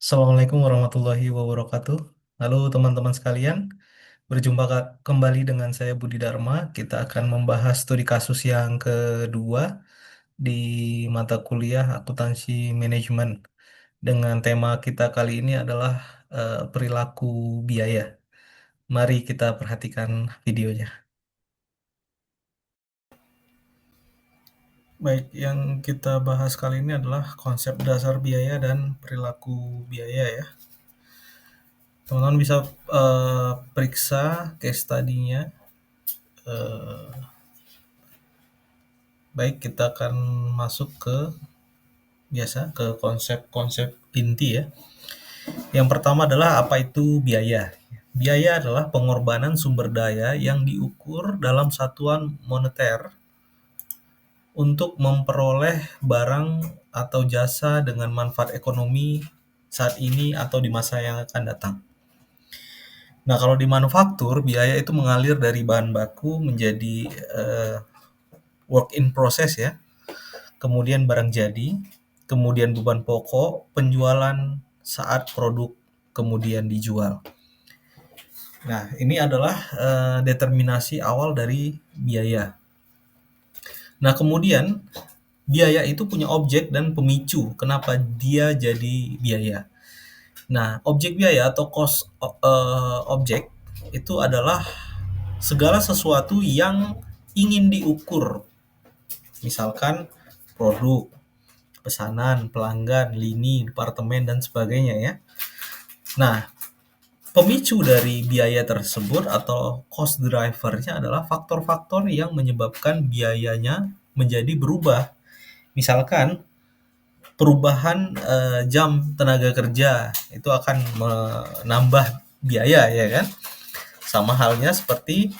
Assalamualaikum warahmatullahi wabarakatuh. Halo teman-teman sekalian, berjumpa kembali dengan saya Budi Dharma. Kita akan membahas studi kasus yang kedua di mata kuliah Akuntansi Manajemen. Dengan tema kita kali ini adalah perilaku biaya. Mari kita perhatikan videonya. Baik, yang kita bahas kali ini adalah konsep dasar biaya dan perilaku biaya ya. Teman-teman bisa periksa case study-nya. Baik, kita akan masuk ke konsep-konsep inti ya. Yang pertama adalah apa itu biaya. Biaya adalah pengorbanan sumber daya yang diukur dalam satuan moneter untuk memperoleh barang atau jasa dengan manfaat ekonomi saat ini atau di masa yang akan datang. Nah, kalau di manufaktur, biaya itu mengalir dari bahan baku menjadi work in process ya, kemudian barang jadi, kemudian beban pokok, penjualan saat produk kemudian dijual. Nah, ini adalah determinasi awal dari biaya. Nah, kemudian biaya itu punya objek dan pemicu. Kenapa dia jadi biaya? Nah, objek biaya atau cost objek itu adalah segala sesuatu yang ingin diukur. Misalkan produk, pesanan, pelanggan, lini, departemen, dan sebagainya ya. Nah, pemicu dari biaya tersebut atau cost driver-nya adalah faktor-faktor yang menyebabkan biayanya menjadi berubah. Misalkan perubahan jam tenaga kerja itu akan menambah biaya ya kan. Sama halnya seperti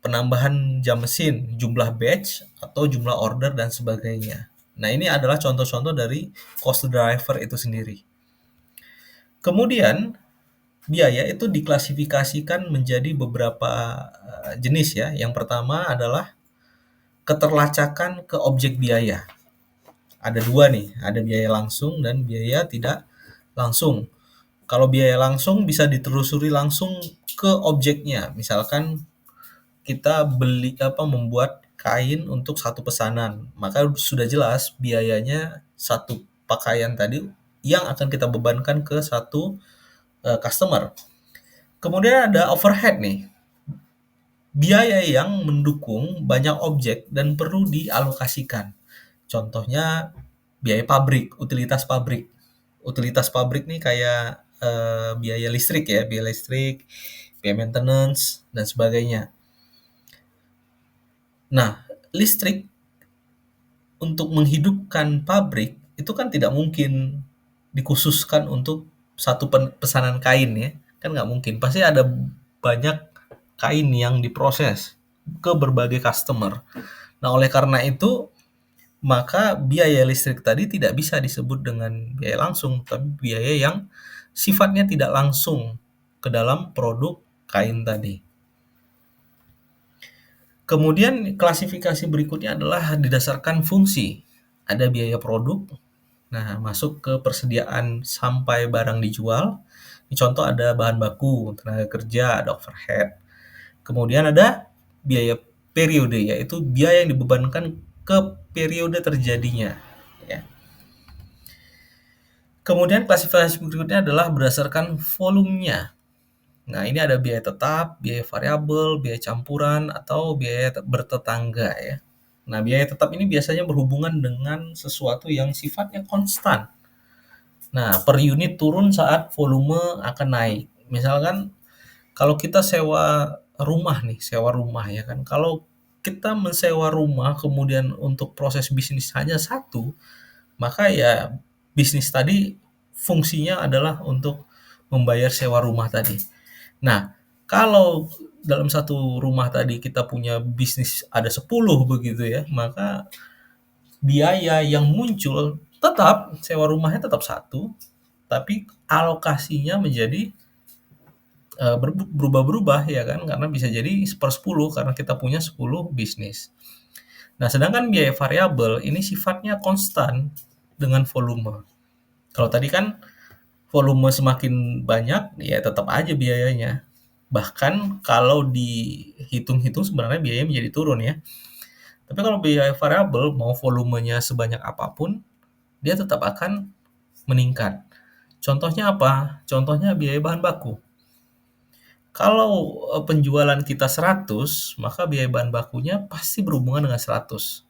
penambahan jam mesin, jumlah batch atau jumlah order dan sebagainya. Nah, ini adalah contoh-contoh dari cost driver itu sendiri. Kemudian, biaya itu diklasifikasikan menjadi beberapa jenis ya. Yang pertama adalah keterlacakan ke objek biaya. Ada dua nih, ada biaya langsung dan biaya tidak langsung. Kalau biaya langsung bisa ditelusuri langsung ke objeknya. Misalkan kita membuat kain untuk satu pesanan, maka sudah jelas biayanya satu pakaian tadi yang akan kita bebankan ke satu customer. Kemudian ada overhead nih, biaya yang mendukung banyak objek dan perlu dialokasikan. Contohnya biaya pabrik, utilitas pabrik. Utilitas pabrik nih kayak biaya listrik ya, biaya listrik, biaya maintenance, dan sebagainya. Nah, listrik untuk menghidupkan pabrik itu kan tidak mungkin dikhususkan untuk satu pesanan kain ya, kan nggak mungkin. Pasti ada banyak kain yang diproses ke berbagai customer. Nah, oleh karena itu, maka biaya listrik tadi tidak bisa disebut dengan biaya langsung, tapi biaya yang sifatnya tidak langsung ke dalam produk kain tadi. Kemudian klasifikasi berikutnya adalah didasarkan fungsi. Ada biaya produk, nah masuk ke persediaan sampai barang dijual. Ini contoh ada bahan baku, tenaga kerja, ada overhead. Kemudian ada biaya periode, yaitu biaya yang dibebankan ke periode terjadinya. Ya. Kemudian klasifikasi berikutnya adalah berdasarkan volumenya. Nah, ini ada biaya tetap, biaya variabel, biaya campuran, atau biaya bertetangga ya. Nah, biaya tetap ini biasanya berhubungan dengan sesuatu yang sifatnya konstan. Nah, per unit turun saat volume akan naik. Misalkan kalau kita sewa rumah nih, sewa rumah ya kan. Kalau kita mensewa rumah kemudian untuk proses bisnis hanya satu, maka ya bisnis tadi fungsinya adalah untuk membayar sewa rumah tadi. Nah, kalau dalam satu rumah tadi kita punya bisnis ada 10 begitu ya, maka biaya yang muncul tetap sewa rumahnya tetap satu, tapi alokasinya menjadi berubah-berubah ya kan, karena bisa jadi 1/10 karena kita punya 10 bisnis. Nah, sedangkan biaya variabel ini sifatnya konstan dengan volume. Kalau tadi kan volume semakin banyak, ya tetap aja biayanya. Bahkan kalau dihitung-hitung sebenarnya biayanya menjadi turun ya. Tapi kalau biaya variabel, mau volumenya sebanyak apapun, dia tetap akan meningkat. Contohnya apa? Contohnya biaya bahan baku. Kalau penjualan kita 100, maka biaya bahan bakunya pasti berhubungan dengan 100.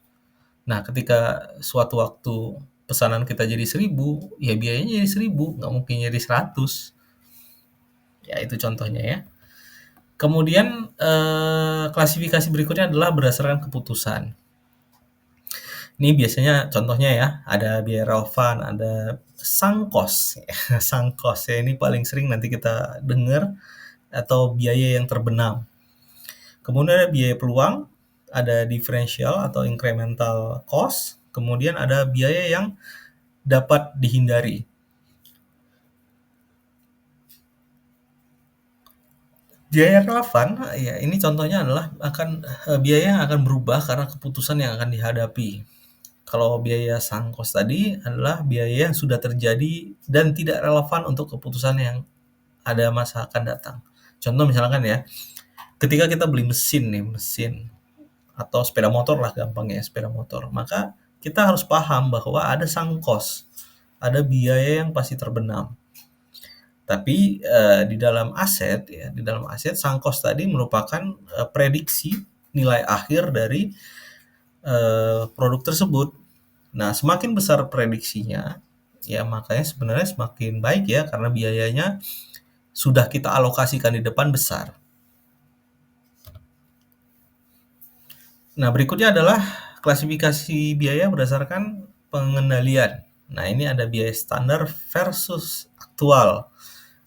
Nah, ketika suatu waktu pesanan kita jadi 1000, ya biayanya jadi 1000, nggak mungkin jadi 100. Ya, itu contohnya ya. Kemudian klasifikasi berikutnya adalah berdasarkan keputusan. Ini biasanya contohnya ya, ada biaya relevan, ada sunk cost. Sunk cost ya, ini paling sering nanti kita dengar, atau biaya yang terbenam. Kemudian ada biaya peluang, ada differential atau incremental cost, kemudian ada biaya yang dapat dihindari. Biaya relevan, ya ini contohnya adalah biaya yang akan berubah karena keputusan yang akan dihadapi. Kalau biaya sunk cost tadi adalah biaya yang sudah terjadi dan tidak relevan untuk keputusan yang ada masa akan datang. Contoh misalkan ya, ketika kita beli mesin atau sepeda motor lah gampangnya, sepeda motor, maka kita harus paham bahwa ada sunk cost, ada biaya yang pasti terbenam. Tapi di dalam aset ya, di dalam aset sunk cost tadi merupakan prediksi nilai akhir dari produk tersebut. Nah, semakin besar prediksinya, ya makanya sebenarnya semakin baik ya, karena biayanya sudah kita alokasikan di depan besar. Nah, berikutnya adalah klasifikasi biaya berdasarkan pengendalian. Nah, ini ada biaya standar versus aktual.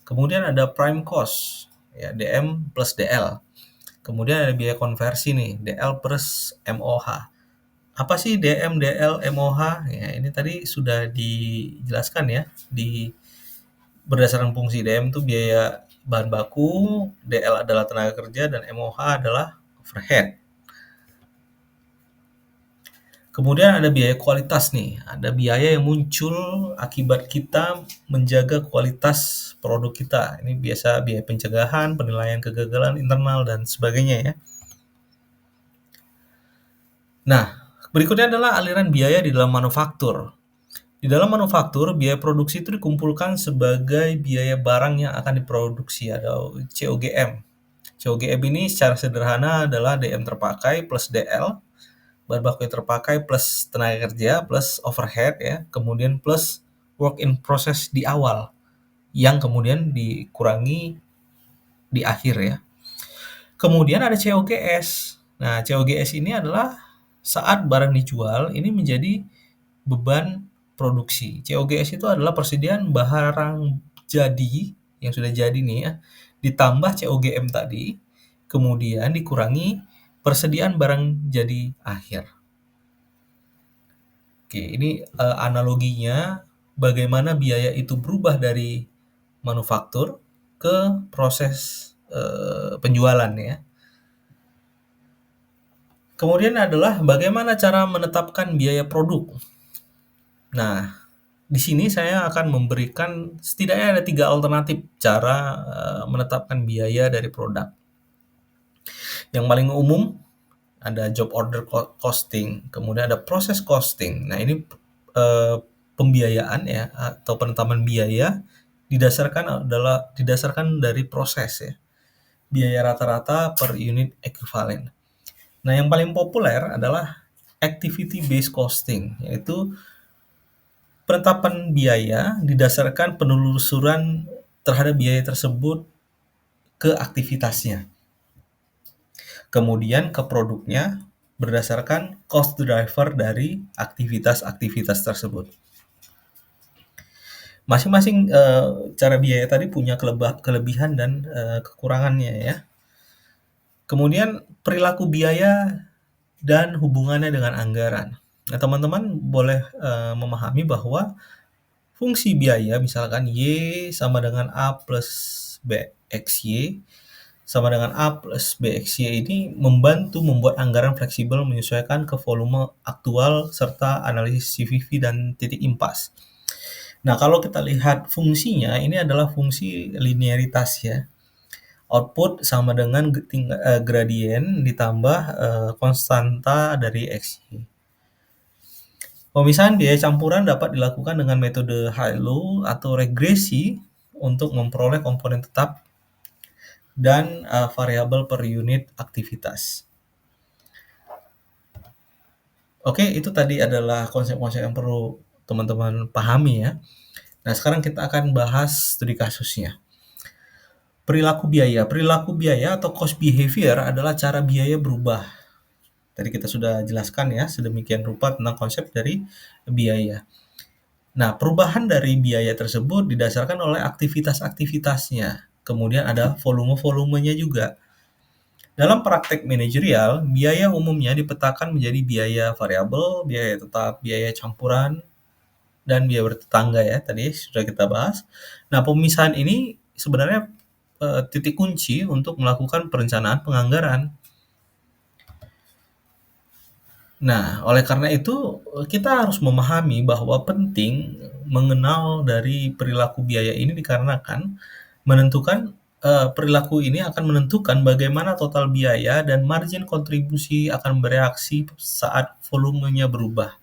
Kemudian ada prime cost, ya DM plus DL. Kemudian ada biaya konversi nih, DL plus MOH. Apa sih DM, DL, MOH? Ya, ini tadi sudah dijelaskan ya, berdasarkan fungsi. DM itu biaya bahan baku, DL adalah tenaga kerja, dan MOH adalah overhead. Kemudian ada biaya kualitas nih, ada biaya yang muncul akibat kita menjaga kualitas produk kita. Ini biasa biaya pencegahan, penilaian kegagalan internal, dan sebagainya ya. Nah, berikutnya adalah aliran biaya di dalam manufaktur. Di dalam manufaktur, biaya produksi itu dikumpulkan sebagai biaya barang yang akan diproduksi atau COGM. COGM ini secara sederhana adalah DM terpakai plus DL, bahan baku yang terpakai plus tenaga kerja plus overhead ya, kemudian plus work in process di awal yang kemudian dikurangi di akhir ya. Kemudian ada COGS. Nah, COGS ini adalah saat barang dijual ini menjadi beban produksi. COGS itu adalah persediaan barang jadi yang sudah jadi nih ya, ditambah COGM tadi, kemudian dikurangi persediaan barang jadi akhir. Oke, ini analoginya bagaimana biaya itu berubah dari manufaktur ke proses penjualan ya. Kemudian adalah bagaimana cara menetapkan biaya produk. Nah, di sini saya akan memberikan setidaknya ada 3 alternatif cara menetapkan biaya dari produk. Yang paling umum ada job order costing, kemudian ada proses costing. Nah, ini pembiayaan ya atau penetapan biaya didasarkan dari proses ya. Biaya rata-rata per unit ekuivalen. Nah, yang paling populer adalah activity based costing, yaitu penetapan biaya didasarkan penelusuran terhadap biaya tersebut ke aktivitasnya. Kemudian ke produknya berdasarkan cost driver dari aktivitas-aktivitas tersebut. Masing-masing cara biaya tadi punya kelebihan dan kekurangannya ya. Kemudian perilaku biaya dan hubungannya dengan anggaran. Nah, teman-teman boleh memahami bahwa fungsi biaya misalkan Y sama dengan A plus BXY sama dengan A plus BXY ini membantu membuat anggaran fleksibel menyesuaikan ke volume aktual serta analisis CVV dan titik impas. Nah, kalau kita lihat fungsinya, ini adalah fungsi linearitas ya. Output sama dengan gradien ditambah konstanta dari XY. Pemisahan biaya campuran dapat dilakukan dengan metode high-low atau regresi untuk memperoleh komponen tetap dan variabel per unit aktivitas. Oke, itu tadi adalah konsep-konsep yang perlu teman-teman pahami ya. Nah, sekarang kita akan bahas studi kasusnya. Perilaku biaya atau cost behavior adalah cara biaya berubah. Tadi kita sudah jelaskan ya, sedemikian rupa tentang konsep dari biaya. Nah, perubahan dari biaya tersebut didasarkan oleh aktivitas-aktivitasnya. Kemudian ada volume-volumenya juga. Dalam praktek manajerial, biaya umumnya dipetakan menjadi biaya variabel, biaya tetap, biaya campuran, dan biaya bertetangga ya, tadi sudah kita bahas. Nah, pemisahan ini sebenarnya titik kunci untuk melakukan perencanaan penganggaran. Nah, oleh karena itu kita harus memahami bahwa penting mengenal dari perilaku biaya ini dikarenakan menentukan perilaku ini akan menentukan bagaimana total biaya dan margin kontribusi akan bereaksi saat volumenya berubah.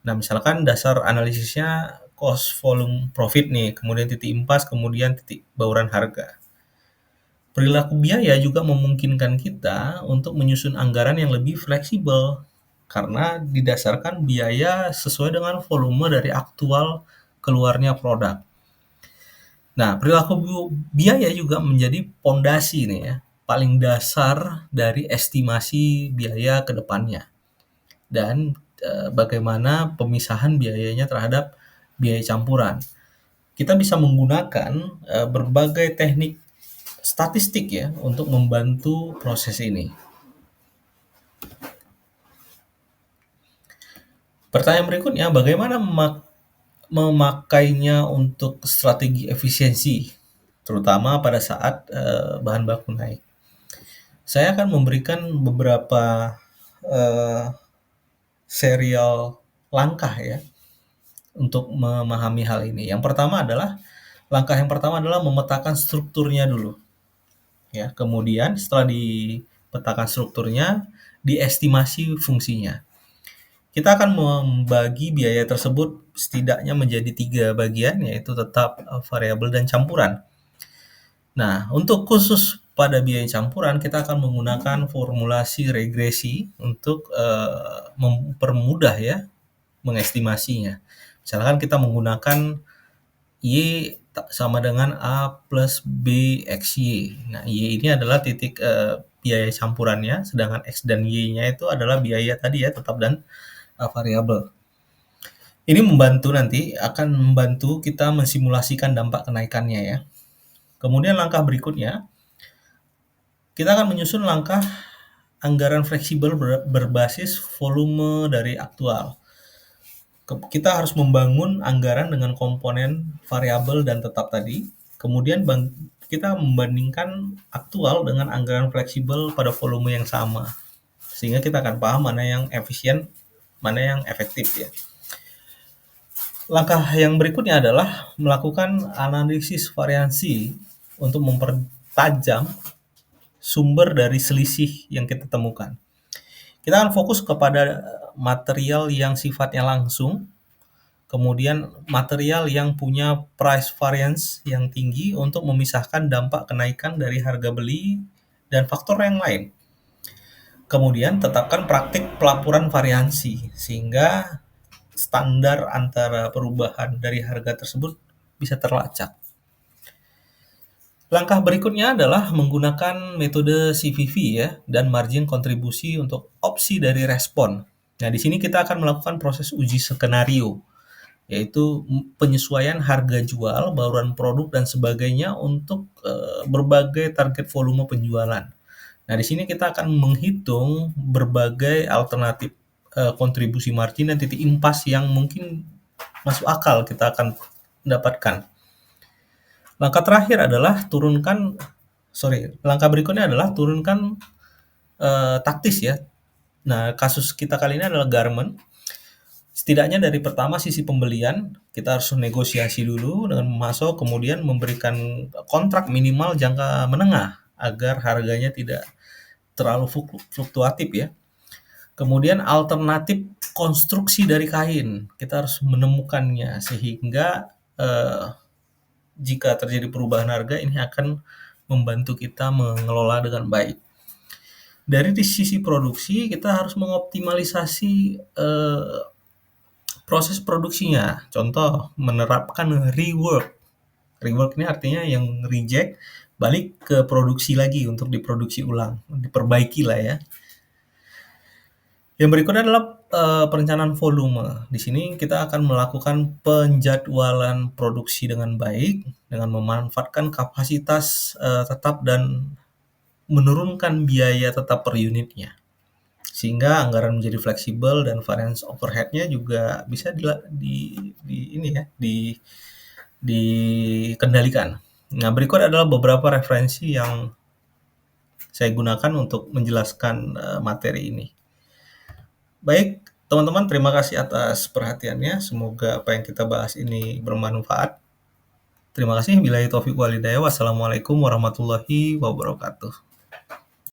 Nah, misalkan dasar analisisnya cost volume profit nih, kemudian titik impas, kemudian titik bauran harga. Perilaku biaya juga memungkinkan kita untuk menyusun anggaran yang lebih fleksibel karena didasarkan biaya sesuai dengan volume dari aktual keluarnya produk. Nah, perilaku biaya juga menjadi pondasi nih ya, paling dasar dari estimasi biaya ke depannya dan bagaimana pemisahan biayanya terhadap biaya campuran. Kita bisa menggunakan berbagai teknik statistik ya untuk membantu proses ini. Pertanyaan berikutnya, bagaimana memakainya untuk strategi efisiensi, terutama pada saat bahan baku naik? Saya akan memberikan beberapa serial langkah ya untuk memahami hal ini. Langkah yang pertama adalah memetakan strukturnya dulu. Ya, kemudian setelah dipetakan strukturnya, diestimasi fungsinya. Kita akan membagi biaya tersebut setidaknya menjadi 3 bagian, yaitu tetap, variabel, dan campuran. Nah, untuk khusus pada biaya campuran, kita akan menggunakan formulasi regresi untuk mempermudah ya mengestimasinya. Misalkan kita menggunakan Y sama dengan A plus B XY. Nah, Y ini adalah titik biaya campurannya, sedangkan X dan Y-nya itu adalah biaya tadi ya, tetap dan variabel. Ini akan membantu kita mensimulasikan dampak kenaikannya ya. Kemudian langkah berikutnya, kita akan menyusun langkah anggaran fleksibel berbasis volume dari aktual. Kita harus membangun anggaran dengan komponen variabel dan tetap tadi. Kemudian kita membandingkan aktual dengan anggaran fleksibel pada volume yang sama. Sehingga kita akan paham mana yang efisien, mana yang efektif ya. Langkah yang berikutnya adalah melakukan analisis variansi untuk mempertajam sumber dari selisih yang kita temukan. Kita akan fokus kepada material yang sifatnya langsung, kemudian material yang punya price variance yang tinggi untuk memisahkan dampak kenaikan dari harga beli dan faktor yang lain. Kemudian tetapkan praktik pelaporan variansi sehingga standar antara perubahan dari harga tersebut bisa terlacak. Langkah berikutnya adalah menggunakan metode CVV ya dan margin kontribusi untuk opsi dari respon. Nah, di sini kita akan melakukan proses uji skenario, yaitu penyesuaian harga jual, bauran produk dan sebagainya untuk berbagai target volume penjualan. Nah, di sini kita akan menghitung berbagai alternatif kontribusi margin dan titik impas yang mungkin masuk akal kita akan dapatkan. Langkah berikutnya adalah turunkan taktis ya. Nah, kasus kita kali ini adalah garment. Setidaknya dari pertama sisi pembelian, kita harus negosiasi dulu dengan pemasok, kemudian memberikan kontrak minimal jangka menengah agar harganya tidak terlalu fluktuatif ya. Kemudian alternatif konstruksi dari kain, kita harus menemukannya sehingga eh, jika terjadi perubahan harga ini akan membantu kita mengelola dengan baik. Dari sisi produksi kita harus mengoptimalisasi proses produksinya. Contoh, menerapkan rework. Rework ini artinya yang reject balik ke produksi lagi untuk diproduksi ulang, diperbaiki lah ya. Yang berikutnya adalah perencanaan volume. Di sini kita akan melakukan penjadwalan produksi dengan baik dengan memanfaatkan kapasitas tetap dan menurunkan biaya tetap per unitnya. Sehingga anggaran menjadi fleksibel dan variance overhead-nya juga bisa dikendalikan. Nah, berikut adalah beberapa referensi yang saya gunakan untuk menjelaskan materi ini. Baik, teman-teman, terima kasih atas perhatiannya. Semoga apa yang kita bahas ini bermanfaat. Terima kasih. Billahi taufiq wal hidayah. Wassalamualaikum warahmatullahi wabarakatuh.